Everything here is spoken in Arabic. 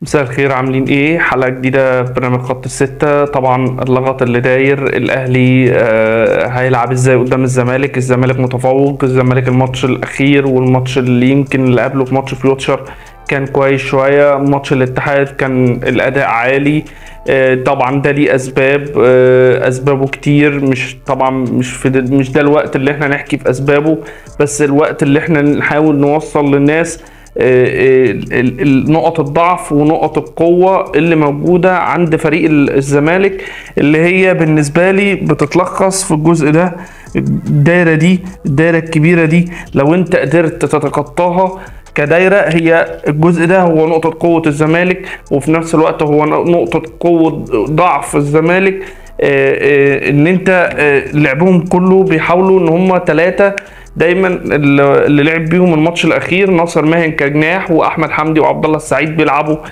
مساء الخير، عاملين ايه؟ حلقة جديدة في برنامج خط الستة. طبعا اللغط اللي داير الاهلي هيلعب ازاي قدام الزمالك. الزمالك متفوق. الزمالك الماتش الاخير والماتش اللي يمكن اللي قبله في ماتش فيوتشر كان كويس شوية. ماتش الاتحاد كان الاداء عالي. طبعا ده ليه اسباب، اسبابه كتير. مش طبعا مش ده الوقت اللي احنا نحكي في اسبابه، بس الوقت اللي احنا نحاول نوصل للناس نقط الضعف ونقط القوة اللي موجودة عند فريق الزمالك، اللي هي بالنسبة لي بتتلخص في الجزء ده. الدايرة دي، الدايرة الكبيرة دي، لو انت قدرت تتخطاها كدايرة، هي الجزء ده هو نقطة قوة الزمالك، وفي نفس الوقت هو نقطة قوة ضعف الزمالك. ان انت لعبهم كله بيحاولوا ان هم ثلاثة دايما. اللي لعب بيهم الماتش الاخير ناصر ماهر كجناح، واحمد حمدي وعبد الله السعيد بيلعبوا